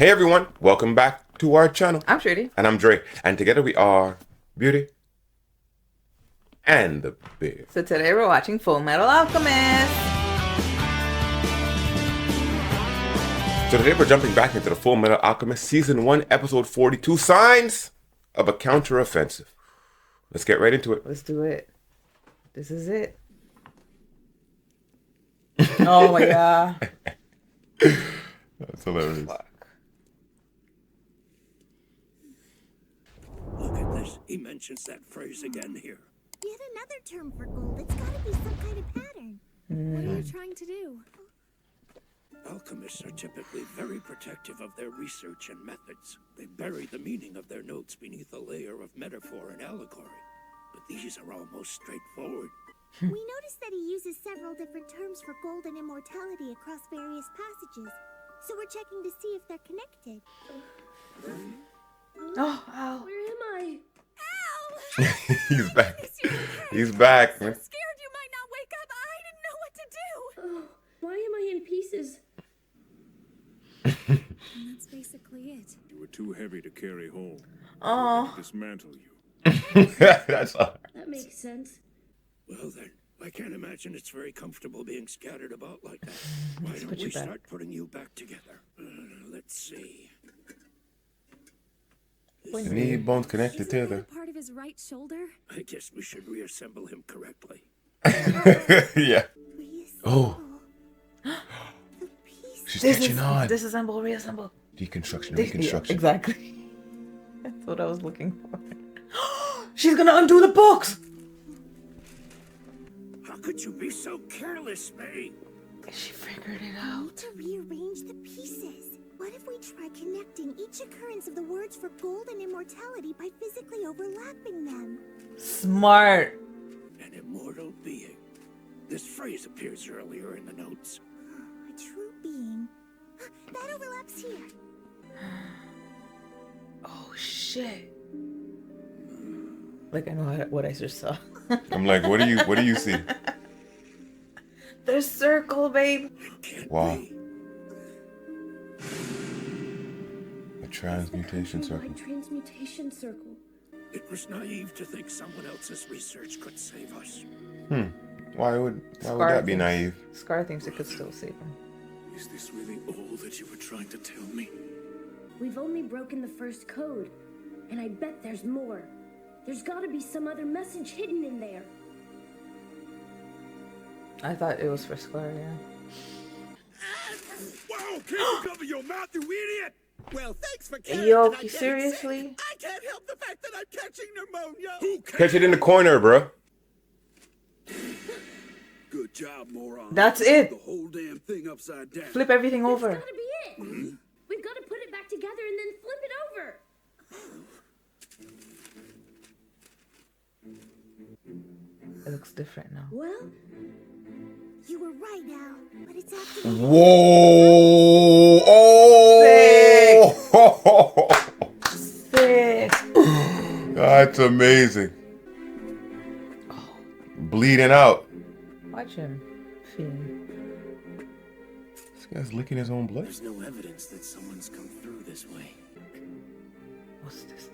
Hey everyone, welcome back to our channel. I'm Shruti. And I'm Dre. And together we are Beauty and the Beard. So today we're watching Fullmetal Alchemist. So today we're jumping back into the Fullmetal Alchemist Season 1, Episode 42, Signs of a Counteroffensive. Let's get right into it. Let's do it. This is it. Oh my god. That's hilarious. Fuck. Look at this. He mentions that phrase again here. Yet another term for gold. It's gotta be some kind of pattern. What are you trying to do? Alchemists are typically very protective of their research and methods. They bury the meaning of their notes beneath a layer of metaphor and allegory. But these are almost straightforward. We noticed that he uses several different terms for gold and immortality across various passages. So we're checking to see if they're connected. Oh, ow. Where am I? Ow! He's back. He's back. I'm scared you might not wake up. I didn't know what to do. Oh, why am I in pieces? And that's basically it. You were too heavy to carry home. Oh. Dismantle you. That's all. That makes sense. Well then, I can't imagine it's very comfortable being scattered about like that. Why don't put you we back. start putting you back together? Let's see. When The knee bones connected Isn't together. that part of his right shoulder? I guess we should reassemble him correctly. Yeah. Oh. The piece. She's catching on. Disassemble, reassemble. Deconstruction, Yeah, reconstruction. exactly. That's what I was looking for. She's gonna undo the books! How could you be so careless, May? She figured it We out. need to rearrange the pieces. What if we try connecting each occurrence of the words for gold and immortality by physically overlapping them? Smart. An immortal being. This phrase appears earlier in the notes. A true being. That overlaps here. Oh shit. Like I know what I just saw. I'm like, what do you see? The circle, babe. It can't Wow. be. A transmutation My circle. transmutation circle. It was naive to think someone else's research could save us. Why would that be naive? Scar thinks it could still save him. Is this really all that you were trying to tell me? We've only broken the first code, and I bet there's more. There's gotta be some other message hidden in there. I thought it was for Scar, yeah. Wow, can't you cover your mouth, you idiot! Well, thanks for caring. Yo, that I'm getting seriously? sick. I can't help the fact that I'm catching pneumonia. Who cares? Catch it in the corner, bro. Good job, moron. That's it. The whole damn thing upside down. Flip everything That's over. gotta be it. We've gotta put it back together and then flip it over. It looks different now. Well, You were right, Al, but it's acting. Whoa! Oh! Sick. That's amazing. Bleeding out. Watch him. Fiend. This guy's licking his own blood. There's no evidence that someone's come through this way. What's this?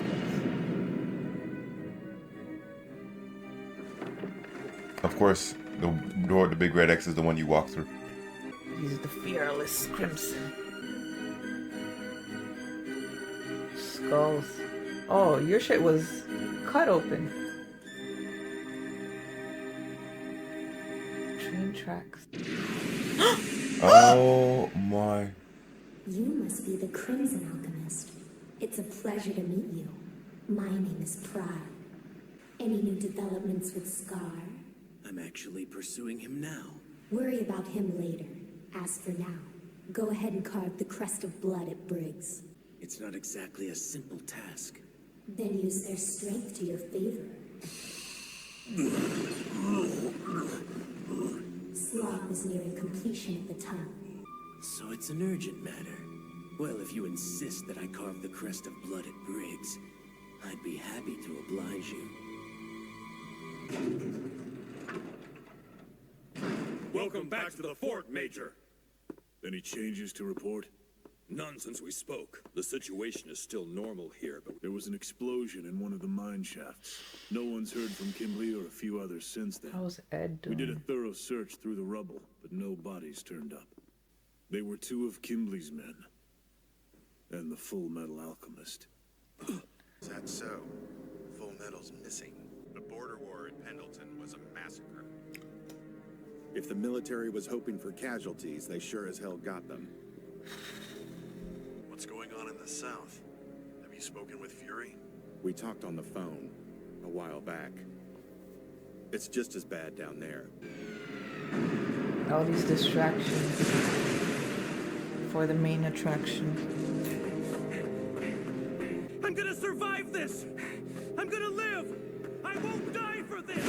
Of course, the door, the big red X is the one you walk through. He's the fearless Crimson. Skulls. Oh, your shit was cut open. Train tracks. Oh my. You must be the Crimson Alchemist. It's a pleasure to meet you. My name is Pride. Any new developments with Scar? I'm actually pursuing him now. Worry about him later. As for now, go ahead and carve the crest of blood at Briggs. It's not exactly a simple task. Then use their strength to your favor. Sloth is nearing completion of the tunnel. So it's an urgent matter. Well, if you insist that I carve the crest of blood at Briggs, I'd be happy to oblige you. Welcome back to the fort, Major. Any changes to report? None since we spoke. The situation is still normal here, but There was an explosion in one of the mine shafts. No one's heard from Kimberly or a few others since then. How's Ed We doing? did a thorough search through the rubble, but no bodies turned up. They were two of Kimberly's men. And the Fullmetal Alchemist. Is that so? Full Metal's missing. The border war at Pendleton was a massacre. If the military was hoping for casualties, they sure as hell got them. What's going on in the south? Have you spoken with Fury? We talked on the phone a while back. It's just as bad down there. All these distractions for the main attraction. I'm gonna survive this! I'm gonna live! I won't die for this!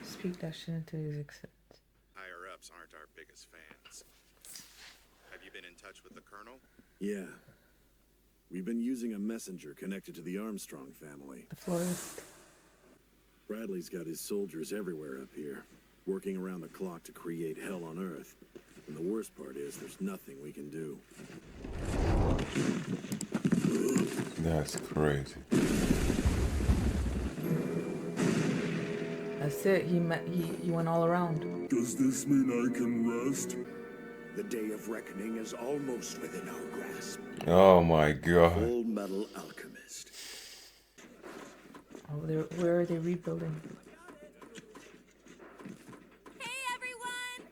Speak that shit into existence. Higher-ups aren't our biggest fans. Have you been in touch with the Colonel? Yeah. We've been using a messenger connected to the Armstrong family. The florist. Bradley's got his soldiers everywhere up here, working around the clock to create hell on Earth. And the worst part is there's nothing we can do. That's crazy. That's it. He went all around. Does this mean I can rest? The day of reckoning is almost within our grasp. Oh my god. Fullmetal Alchemist. Oh, where are they rebuilding? Hey everyone!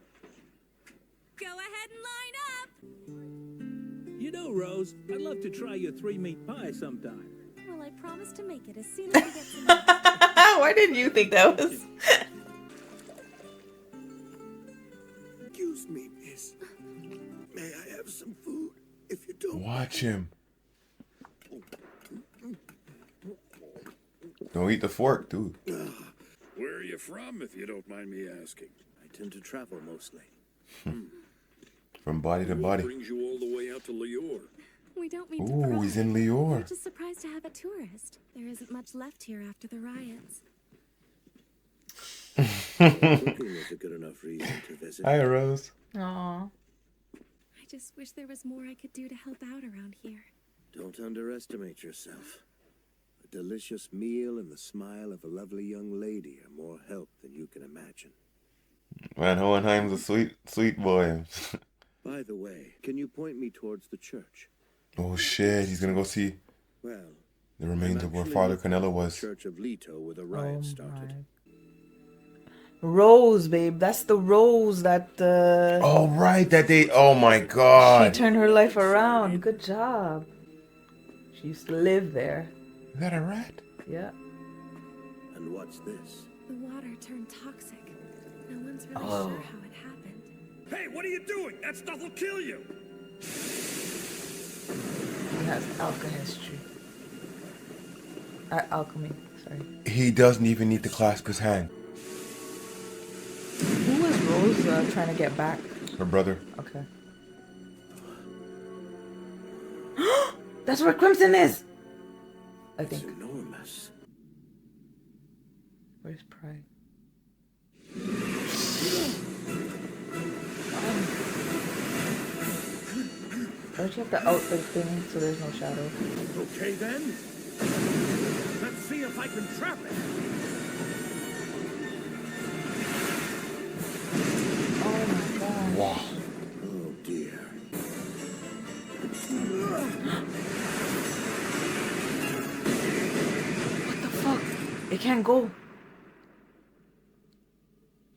Go ahead and line up! You know, Rose, I'd love to try your 3-meat pie sometime. Well, I promise to make it as soon as we get some. Why didn't you think that was? Excuse me, miss. May I have some food, if you don't? Watch him. Don't eat the fork, dude. Where are you from, if you don't mind me asking? I tend to travel mostly. From body to What body. brings you all the way out to Leor? We don't mean to Ooh, pry. he's in We're Leor. just surprised to have a tourist. There isn't much left here after the riots. Cooking is a good enough reason to visit. Hi, Rose. Aw. I just wish there was more I could do to help out around here. Don't underestimate yourself. A delicious meal and the smile of a lovely young lady are more help than you can imagine. Man, Hoenheim's a sweet boy. By the way, can you point me towards the church? Oh shit, he's gonna go see Well, the remains of where actually Father looking Canella for was. the Church of Leto, where the Oh riot started. my. Rose, babe. That's the Rose that Oh right, that they. Oh my she god. turned her life around. Good job. She used to live there. Is that a rat? Yeah. And what's this? The water turned toxic. No one's really Oh. sure how it happened. Hey, what are you doing? That stuff will kill you! He has alchemistry. Alchemy. Sorry. He doesn't even need to clasp his hand. Who was Rose trying to get back? Her brother. Okay. That's where Crimson is! I It's think. enormous. Where's Pride? Don't you have to out the thing so there's no shadow? Okay then. Let's see if I can trap it. Oh my god. Wow. Oh dear. What the fuck? It can't go.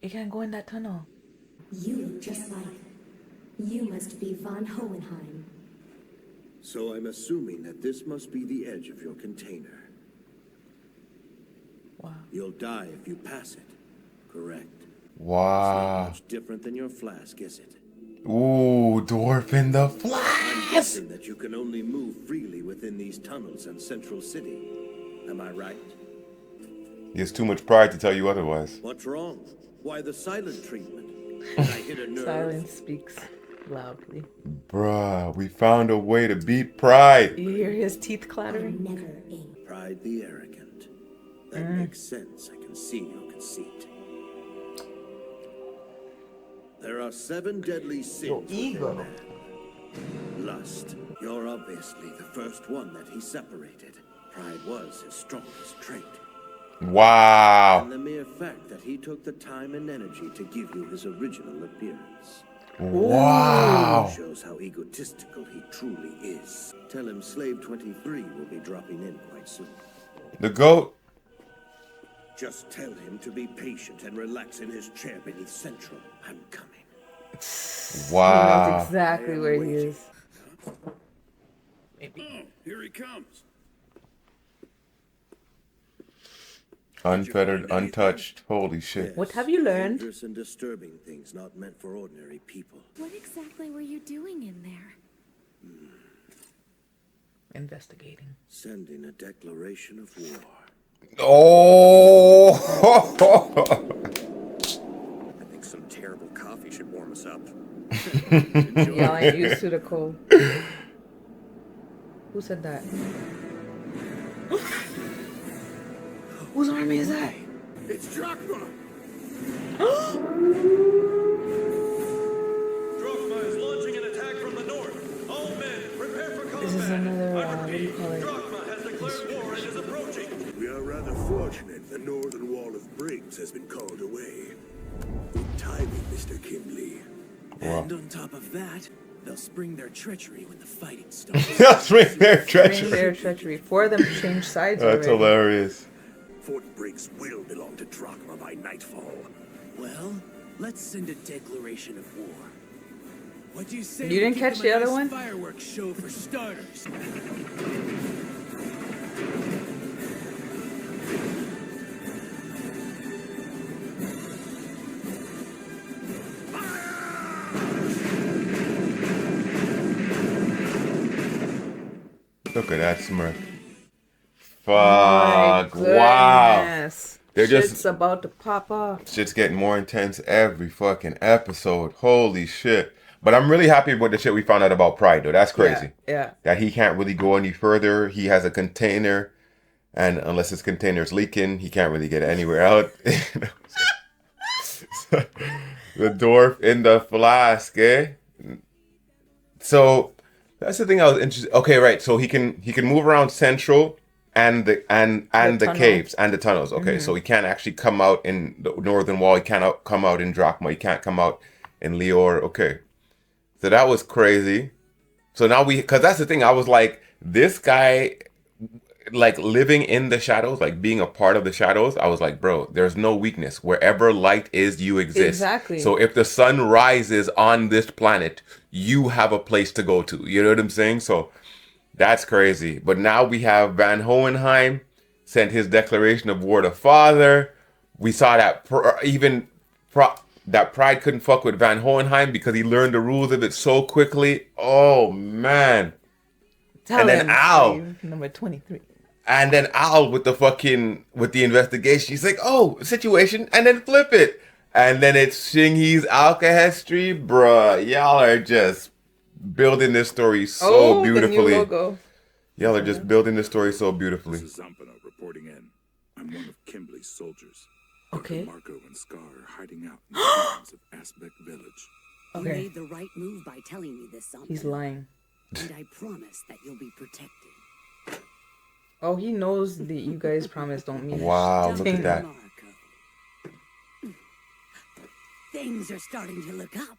It can't go in that tunnel. You look just like. You must be von Hoenheim. So I'm assuming that this must be the edge of your container. Wow. You'll die if you pass it. Correct. Wow. Much different than your flask, is it? Ooh, dwarf in the I'm flash. guessing that you can only move freely within these tunnels and Central City. Am I right? He has too much pride to tell you otherwise. What's wrong? Why the silent treatment? Did I hit a nerve? Silence speaks loudly. Bruh, we found a way to beat pride. You hear his teeth I clattering? never aim. Pride the arrogant. That makes sense. I can see your conceit. There are 7 deadly sins. Your within ego. man. must. You're obviously the first one that he separated. Pride was his strongest trait. Wow. And the mere fact that he took the time and energy to give you his original appearance. Wow. Shows how egotistical he truly is. Tell him Slave 23 will be dropping in quite soon. The GOAT. Just tell him to be patient and relax in his chair beneath Central. I'm coming. He Wow. knows exactly where he is. Maybe. Here he comes. Unfettered, untouched. Holy shit. What have you learned? Dangerous and disturbing things not meant for ordinary people. What exactly were you doing in there? Investigating. Sending a declaration of war. Oh. I think some terrible coffee should warm us up. Y'all ain't used to the cold. Who said that? Whose army is that? It's Drachma! Drachma is launching an attack from the north. All men, prepare for combat. This is another, what do you call it? Drachma has declared war and is approaching. We are rather fortunate the northern wall of Briggs has been called away. Good timing, Mr. Kimberly. Wow. And on top of that, they'll spring their treachery when the fighting starts. Spring their treachery. Spring their treachery. For them to change sides That's already. hilarious. Fort Briggs will belong to Drachma by nightfall. Well, let's send a declaration of war. What do you say? You didn't catch the other one? Fireworks show for starters. Look at that smirk. My Fuck. Wow. goodness. They're Shit's just about to pop off. shit's getting more intense every fucking episode. Holy shit. But I'm really happy with the shit we found out about Pride though. That's crazy. Yeah. That he can't really go any further. He has a container, and unless his container's leaking, he can't really get anywhere out. The dwarf in the flask, eh? So that's the thing I was interested. Okay, right. So he can move around Central and the tunnel. caves and the tunnels. Okay, so he can't actually come out in the northern wall. He can't come out in Drachma. He can't come out in Leor. Okay, so that was crazy. So now because that's the thing. I was like, this guy, like living in the shadows, like being a part of the shadows. I was like, bro, there's no weakness. Wherever light is, you exist. Exactly. So if the sun rises on this planet, you have a place to go to. You know what I'm saying? So that's crazy. But now we have Van Hoenheim sent his declaration of war to father. We saw that that Pride couldn't fuck with Van Hoenheim because he learned the rules of it so quickly. Oh man. Tell then him, Al. Steve, number 23. And then Al with the investigation. He's like, oh, situation, and then flip it. And then it's Xingyi's alchemy, bruh. Y'all are just building this story so beautifully. The new logo. Y'all are just building this story so beautifully. This is Zampano reporting in. I'm one of Kimberly's soldiers. Okay. Marcoh and Scar are hiding out in the mountains of Aspect Village. You Okay. made the right move by telling me this, something. He's lying. And I promise that you'll be protected. Oh, he knows that you guys promise don't mean it. Wow, look at that. Marcoh. Things are starting to look up.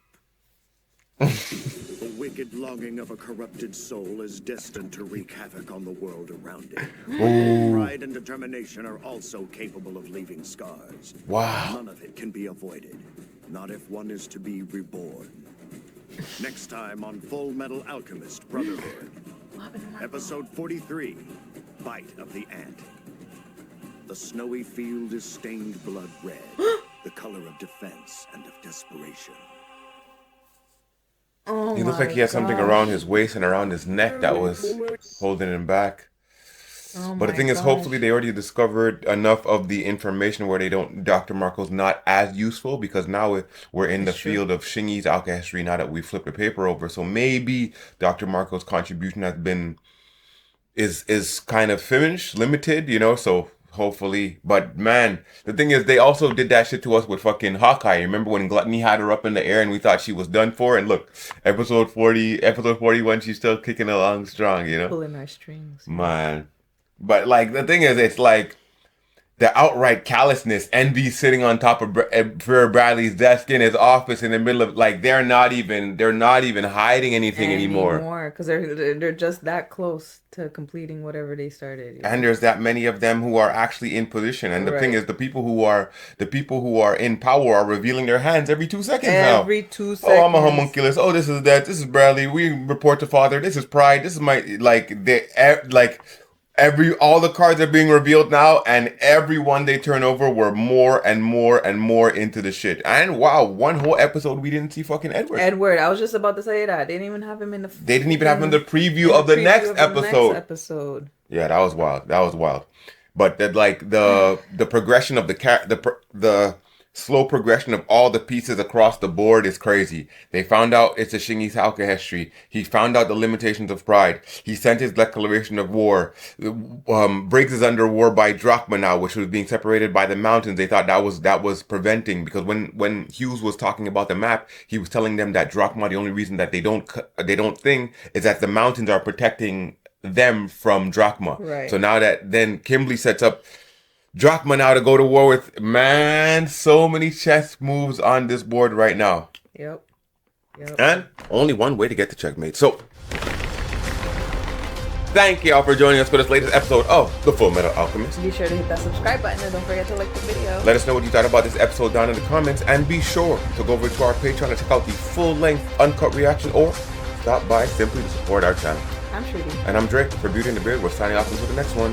The wicked longing of a corrupted soul is destined to wreak havoc on the world around it. Pride and determination are also capable of leaving scars. Wow. None of it can be avoided. Not if one is to be reborn. Next time on Fullmetal Alchemist Brotherhood. Episode 43, Bite of the Ant. The snowy field is stained blood red, the color of defense and of desperation. Oh He looked like he had something around his waist and around his neck that was holding him back. But the thing is, hopefully they already discovered enough of the information where Dr. Marco's not as useful, because now we're in the field of Xingyi's alchemy now that we flipped the paper over. So maybe Dr. Marco's contribution is kind of finished, limited, you know, so Hopefully. But man, the thing is, they also did that shit to us with fucking Hawkeye. Remember when Gluttony had her up in the air and we thought she was done for? And look, episode 41, she's still kicking along strong, you know? Pulling our strings. Man. But like, the thing is, it's like the outright callousness. Envy sitting on top of Vera Bradley's desk in his office in the middle of, like, they're not even hiding anything anymore. Because they're just that close to completing whatever they started. And there's that many of them who are actually in position. And the thing is, the people who are in power are revealing their hands every 2 seconds now. Every 2 seconds. Oh, I'm a homunculus. Oh, this is that. This is Bradley. We report to father. This is Pride. This is my all the cards are being revealed now, and everyone they turn over were more and more and more into the shit. And wow, one whole episode we didn't see fucking Edward. I was just about to say that. They didn't even have him in the. They didn't even have him in the preview of the next episode. Yeah, that was wild. But the progression of the slow progression of all the pieces across the board is crazy. They found out it's a Shingi's alchemy. He found out the limitations of Pride. He sent his declaration of war. Briggs is under war by Drachma now, which was being separated by the mountains. They thought that was preventing, because when Hughes was talking about the map, he was telling them that Drachma, the only reason that they don't thing is that the mountains are protecting them from Drachma. Right. So now that then Kimberly sets up Drachma now to go to war with, man, so many chess moves on this board right now. Yep. And only one way to get the checkmate. So, thank y'all for joining us for this latest episode of The Fullmetal Alchemist. Be sure to hit that subscribe button and don't forget to like the video. Let us know what you thought about this episode down in the comments, and be sure to go over to our Patreon and check out the full-length uncut reaction, or stop by simply to support our channel. I'm Shruti. And I'm Dre. For Beauty and the Beard, we're signing off until the next one.